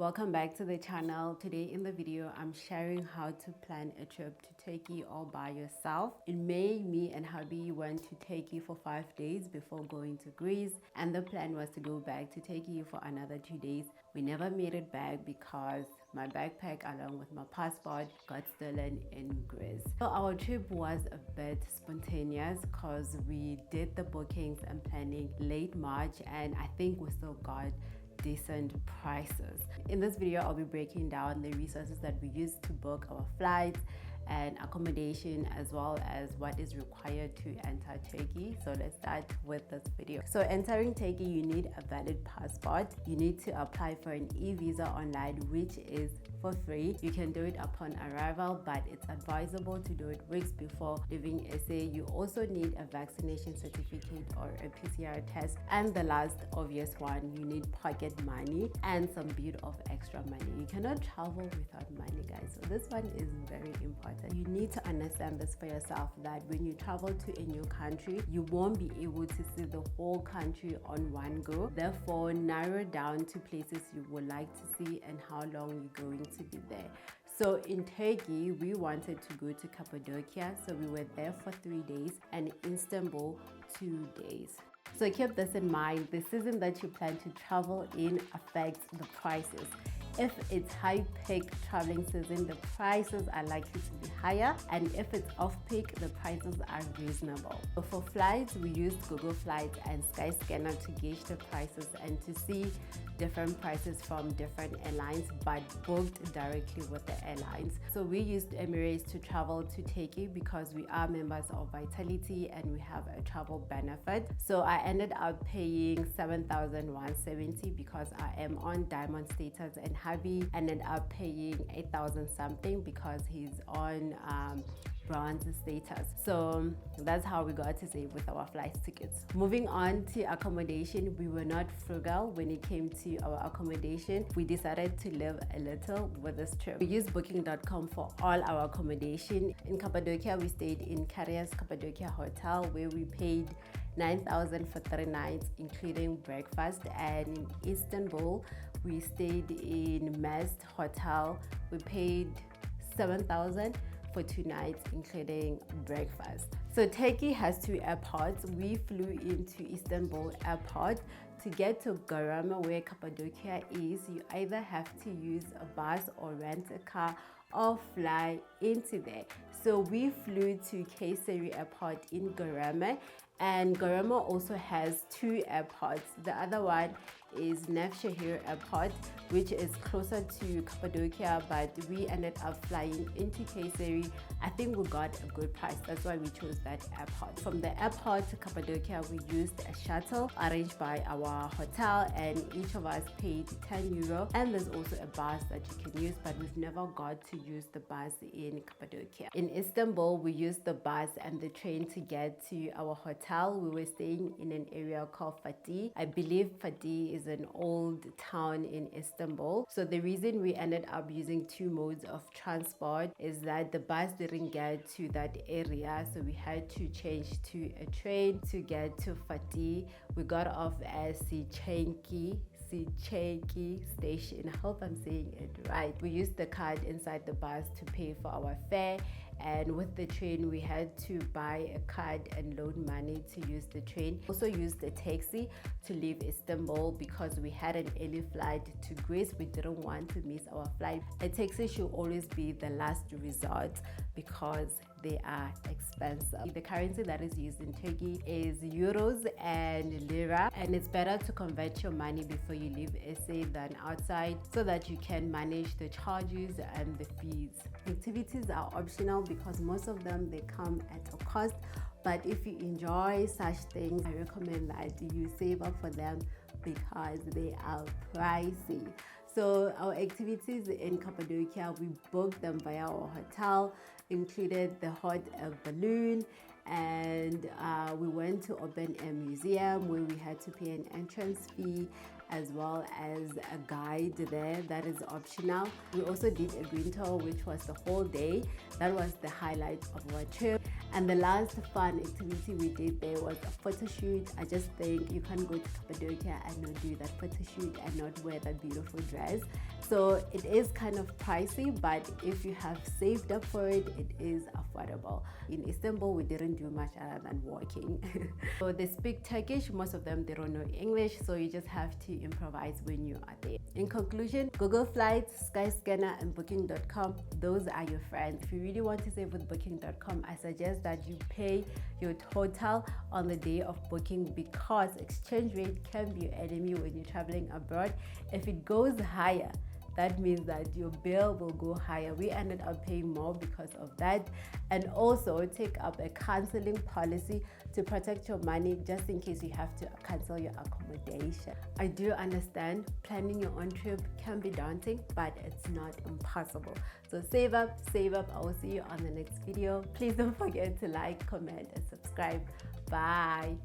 Welcome back to the channel. Today in the video I'm sharing how to plan a trip to Turkey all by yourself. In May, me and hubby went to Turkey for 5 days before going to Greece, and the plan was to go back to Turkey for another 2 days. We never made it back because my backpack along with my passport got stolen in Greece. So our trip was a bit spontaneous because we did the bookings and planning late March, and I think we still got decent prices. In this video I'll be breaking down the resources that we used to book our flights and accommodation, as well as what is required to enter Turkey. So let's start with this video. So entering Turkey, you need a valid passport. You need to apply for an e-visa online, which is for free. You can do it upon arrival, but it's advisable to do it weeks before leaving SA. You also need a vaccination certificate or a PCR test, and the last obvious one, you need pocket money and some bit of extra money. You cannot travel without money, guys, so this one is very important. You need to understand this for yourself, that when you travel to a new country, you won't be able to see the whole country on one go. Therefore, narrow down to places you would like to see and how long you're going to be there. So in Turkey, we wanted to go to Cappadocia, so we were there for 3 days, and Istanbul 2 days. So keep this in mind. The season that you plan to travel in affects the prices. If it's high peak traveling season, the prices are likely to be higher, and if it's off peak, the prices are reasonable. So for flights, we used Google Flights and Skyscanner to gauge the prices and to see different prices from different airlines, but booked directly with the airlines. So we used Emirates to travel to Turkey because we are members of Vitality and we have a travel benefit. So I ended up paying 7,170 because I am on diamond status, and hubby ended up paying 8,000 something because he's on bronze status. So that's how we got to save with our flight tickets. Moving on to accommodation, we were not frugal when it came to our accommodation. We decided to live a little with this trip. We used booking.com for all our accommodation. In Cappadocia, we stayed in Carias Cappadocia Hotel, where we paid 9,000 for 3 nights including breakfast, and in Istanbul we stayed in Mest Hotel. We paid 7,000 for 2 nights including breakfast. So Turkey has 2 airports. We flew into Istanbul airport. To get to Goreme, where Cappadocia is, you either have to use a bus or rent a car or fly into there. So we flew to Kayseri airport in Goreme, and Goreme also has 2 airports. The other one is Nevşehir airport, which is closer to Cappadocia, but we ended up flying into Kayseri. I think we got a good price, that's why we chose that airport. From the airport to Cappadocia, we used a shuttle arranged by our hotel, and each of us paid 10 euro. And there's also a bus that you can use, but we've never got to use the bus in Cappadocia. In Istanbul, we used the bus and the train to get to our hotel. We were staying in an area called Fatih. I believe Fatih is an old town in Istanbul. So the reason we ended up using 2 modes of transport is that the bus didn't get to that area, so we had to change to a train to get to Fatih. We got off at Sicenki station. I hope I'm saying it right. We used the card inside the bus to pay for our fare, and with the train we had to buy a card and load money to use the train. Also used the taxi to leave Istanbul because we had an early flight to Greece. We didn't want to miss our flight. A taxi should always be the last resort because they are expensive. The currency that is used in Turkey is euros and lira, and it's better to convert your money before you leave SA than outside, so that you can manage the charges and the fees. Activities are optional because most of them they come at a cost, but if you enjoy such things, I recommend that you save up for them because they are pricey. So our activities in Cappadocia, we booked them via our hotel, included the hot air balloon, and we went to open air museum where we had to pay an entrance fee, as well as a guide there that is optional. We also did a green tour, which was the whole day. That was the highlight of our trip. And the last fun activity we did there was a photo shoot. I just think you can't go to Cappadocia and not do that photo shoot and not wear that beautiful dress. So it is kind of pricey, but if you have saved up for it, it is affordable. In Istanbul, we didn't do much other than walking. So they speak Turkish, most of them they don't know English, so you just have to improvise when you are there. In conclusion, Google Flights, Skyscanner and Booking.com, those are your friends. If you really want to save with Booking.com, I suggest that you pay your total on the day of booking, because exchange rate can be your enemy when you're traveling abroad. If it goes higher, that means that your bill will go higher. We ended up paying more because of that. And also take up a canceling policy to protect your money just in case you have to cancel your accommodation. I do understand planning your own trip can be daunting, but it's not impossible. So save up, save up. I will see you on the next video. Please don't forget to like, comment and subscribe. Bye.